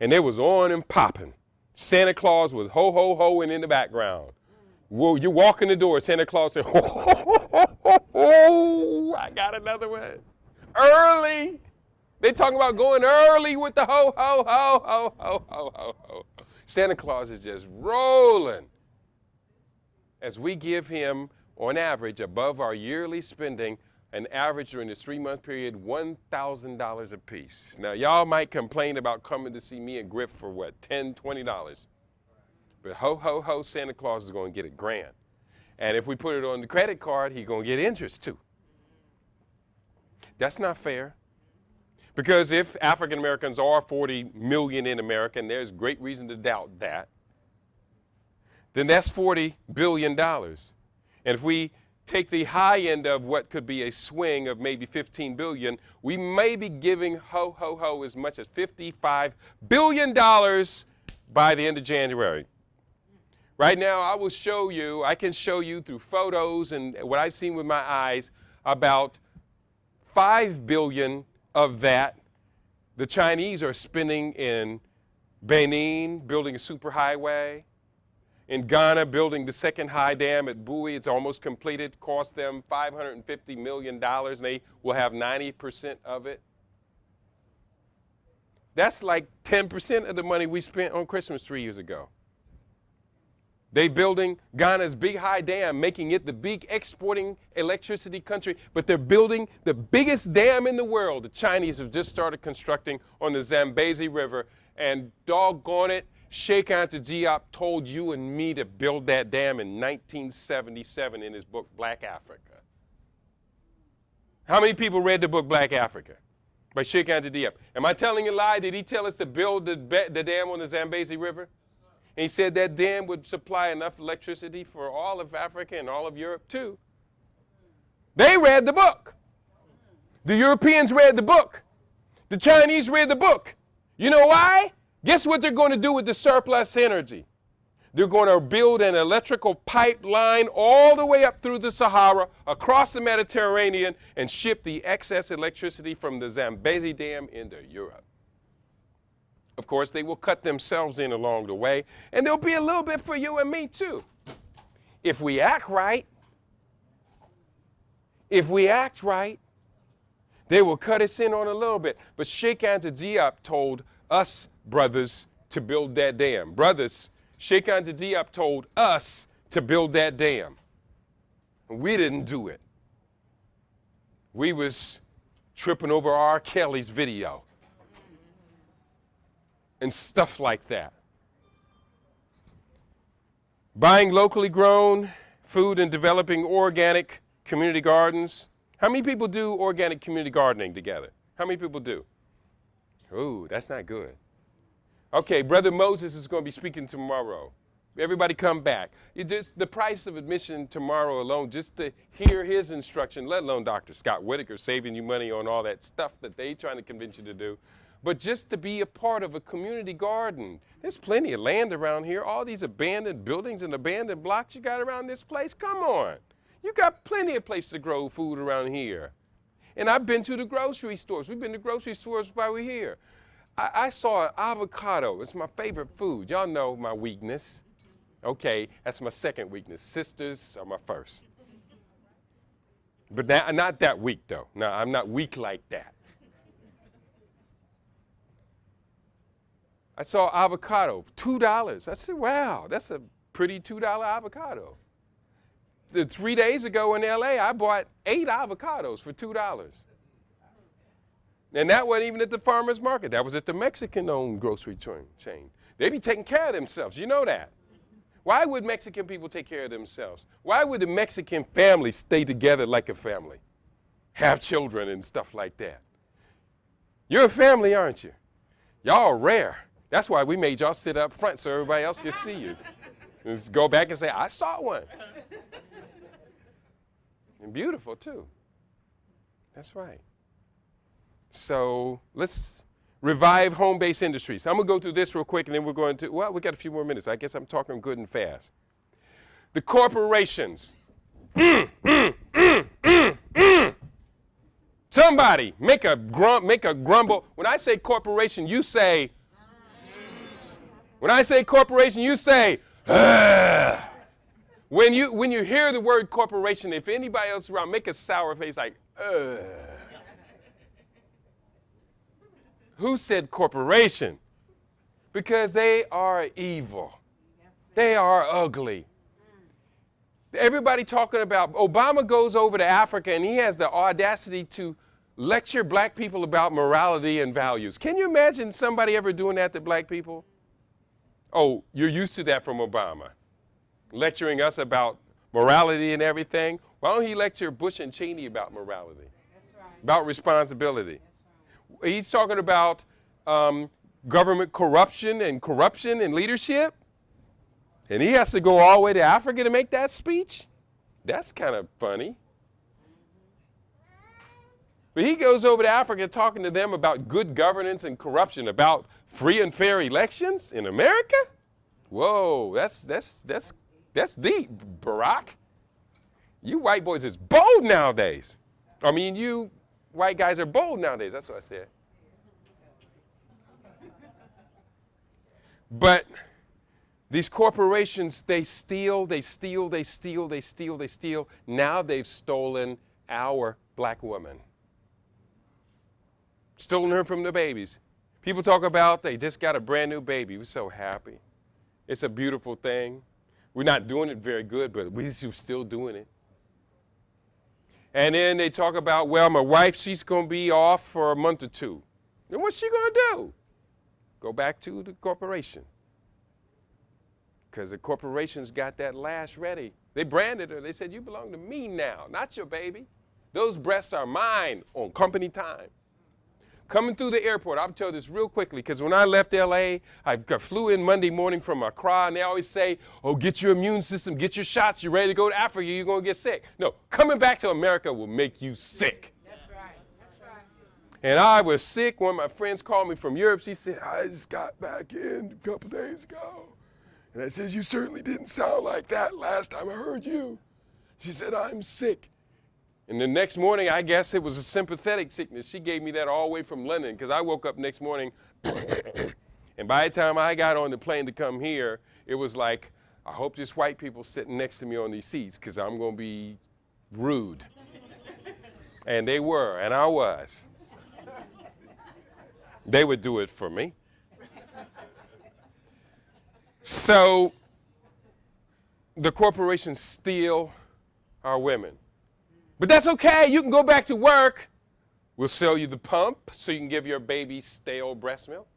and they was on and popping. Santa Claus was ho, ho, ho, and in the background. Well, you walk in the door, Santa Claus said, ho, ho, ho, ho, ho, ho, I got another one. Early. They talking about going early with the ho, ho, ho, ho, ho, ho, ho, ho. Santa Claus is just rolling as we give him, on average, above our yearly spending, an average during this 3-month period, $1,000 a piece. Now, y'all might complain about coming to see me and Griff for what, $10, $20. But ho, ho, ho, Santa Claus is going to get $1,000. And if we put it on the credit card, he's going to get interest too. That's not fair. Because if African Americans are 40 million in America, and there's great reason to doubt that, then that's $40 billion. And if we take the high end of what could be a swing of maybe 15 billion, we may be giving ho, ho, ho as much as $55 billion by the end of January. Right now, I can show you through photos and what I've seen with my eyes, about 5 billion of that the Chinese are spending in Benin, building a superhighway. In Ghana, building the second high dam at Bowie. It's almost completed. Cost them $550 million, and they will have 90% of it. That's like 10% of the money we spent on Christmas 3 years ago. They building Ghana's big high dam, making it the big exporting electricity country, but they're building the biggest dam in the world. The Chinese have just started constructing on the Zambezi River, and doggone it, Sheikh Anta Diop told you and me to build that dam in 1977 in his book, Black Africa. How many people read the book, Black Africa, by Sheikh Anta Diop? Am I telling a lie? Did he tell us to build the dam on the Zambezi River? And he said that dam would supply enough electricity for all of Africa and all of Europe too. They read the book. The Europeans read the book. The Chinese read the book. You know why? Guess what they're going to do with the surplus energy? They're going to build an electrical pipeline all the way up through the Sahara, across the Mediterranean, and ship the excess electricity from the Zambezi Dam into Europe. Of course, they will cut themselves in along the way, and there'll be a little bit for you and me too. If we act right, they will cut us in on a little bit. But Sheikh Anta Diop told us brothers to build that dam. Brothers, Sheikh Anta Diop told us to build that dam. We didn't do it. We was tripping over R. Kelly's video and stuff like that. Buying locally grown food and developing organic community gardens. How many people do organic community gardening together? How many people do? Ooh, that's not good. Okay, Brother Moses is going to be speaking tomorrow. Everybody come back. The price of admission tomorrow alone, just to hear his instruction, let alone Dr. Scott Whitaker saving you money on all that stuff that they trying to convince you to do, but just to be a part of a community garden. There's plenty of land around here. All these abandoned buildings and abandoned blocks you got around this place, come on. You got plenty of place to grow food around here. And I've been to the grocery stores. We've been to grocery stores while we're here. I saw an avocado. It's my favorite food. Y'all know my weakness. Okay, that's my second weakness. Sisters are my first. But not that weak, though. No, I'm not weak like that. I saw avocado, $2. I said, wow, that's a pretty $2 avocado. 3 days ago in LA, I bought 8 avocados for $2. And that wasn't even at the farmer's market. That was at the Mexican-owned grocery chain. They be taking care of themselves. You know that. Why would Mexican people take care of themselves? Why would the Mexican family stay together like a family? Have children and stuff like that. You're a family, aren't you? Y'all are rare. That's why we made y'all sit up front so everybody else can see you. Just go back and say, I saw one. And beautiful, too. That's right. So let's revive home-based industries. I'm going to go through this real quick, and then we're going to, well, we got a few more minutes. I guess I'm talking good and fast. The corporations. Somebody make a grumble. When I say corporation, you say, When I say corporation, you say, ugh. When you hear the word corporation, if anybody else around, make a sour face like, ugh. Who said corporation? Because they are evil. They are ugly. Everybody talking about, Obama goes over to Africa and he has the audacity to lecture black people about morality and values. Can you imagine somebody ever doing that to black people? Oh, you're used to that from Obama. Lecturing us about morality and everything. Why don't he lecture Bush and Cheney about morality? That's right. About responsibility. That's right. He's talking about government corruption and leadership. And he has to go all the way to Africa to make that speech? That's kind of funny. But he goes over to Africa talking to them about good governance and corruption, about free and fair elections in America? Whoa, that's deep, Barack. You white boys is bold nowadays. I mean, you white guys are bold nowadays. That's what I said. But these corporations, they steal. Now they've stolen our black woman. Stolen her from the babies. People talk about they just got a brand new baby. We're so happy. It's a beautiful thing. We're not doing it very good, but we're still doing it. And then they talk about, well, my wife, she's going to be off for a month or two. Then what's she going to do? Go back to the corporation. Because the corporation's got that lash ready. They branded her. They said, you belong to me now, not your baby. Those breasts are mine on company time. Coming through the airport, I'll tell this real quickly, because when I left L.A., I flew in Monday morning from Accra, and they always say, oh, get your immune system, get your shots, you're ready to go to Africa, you're going to get sick. No, coming back to America will make you sick. That's right. That's right. And I was sick. One of my friends called me from Europe. She said, I just got back in a couple days ago. And I said, you certainly didn't sound like that last time I heard you. She said, I'm sick. And the next morning, I guess it was a sympathetic sickness. She gave me that all the way from London, because I woke up next morning, and by the time I got on the plane to come here, it was like, I hope there's white people sitting next to me on these seats, because I'm going to be rude. And they were, and I was. They would do it for me. So the corporations steal our women. But that's okay. You can go back to work. We'll sell you the pump so you can give your baby stale breast milk.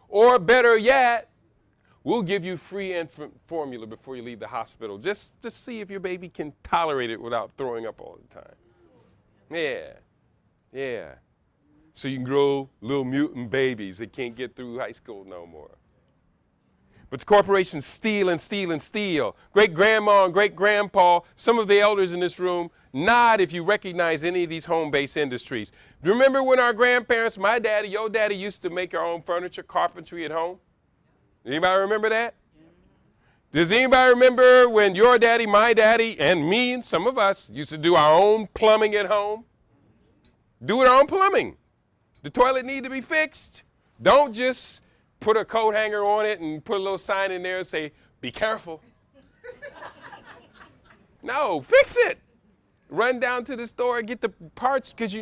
Or better yet, we'll give you free infant formula before you leave the hospital, just to see if your baby can tolerate it without throwing up all the time. Yeah. So you can grow little mutant babies that can't get through high school no more. But the corporations steal and steal and steal. Great-grandma and great-grandpa, some of the elders in this room, nod if you recognize any of these home-based industries. Remember when our grandparents, my daddy, your daddy, used to make our own furniture, carpentry at home? Anybody remember that? Does anybody remember when your daddy, my daddy, and me and some of us used to do our own plumbing at home? Do our own plumbing. The toilet need to be fixed. Don't just put a coat hanger on it and put a little sign in there and say, be careful. No, fix it. Run down to the store and get the parts, because you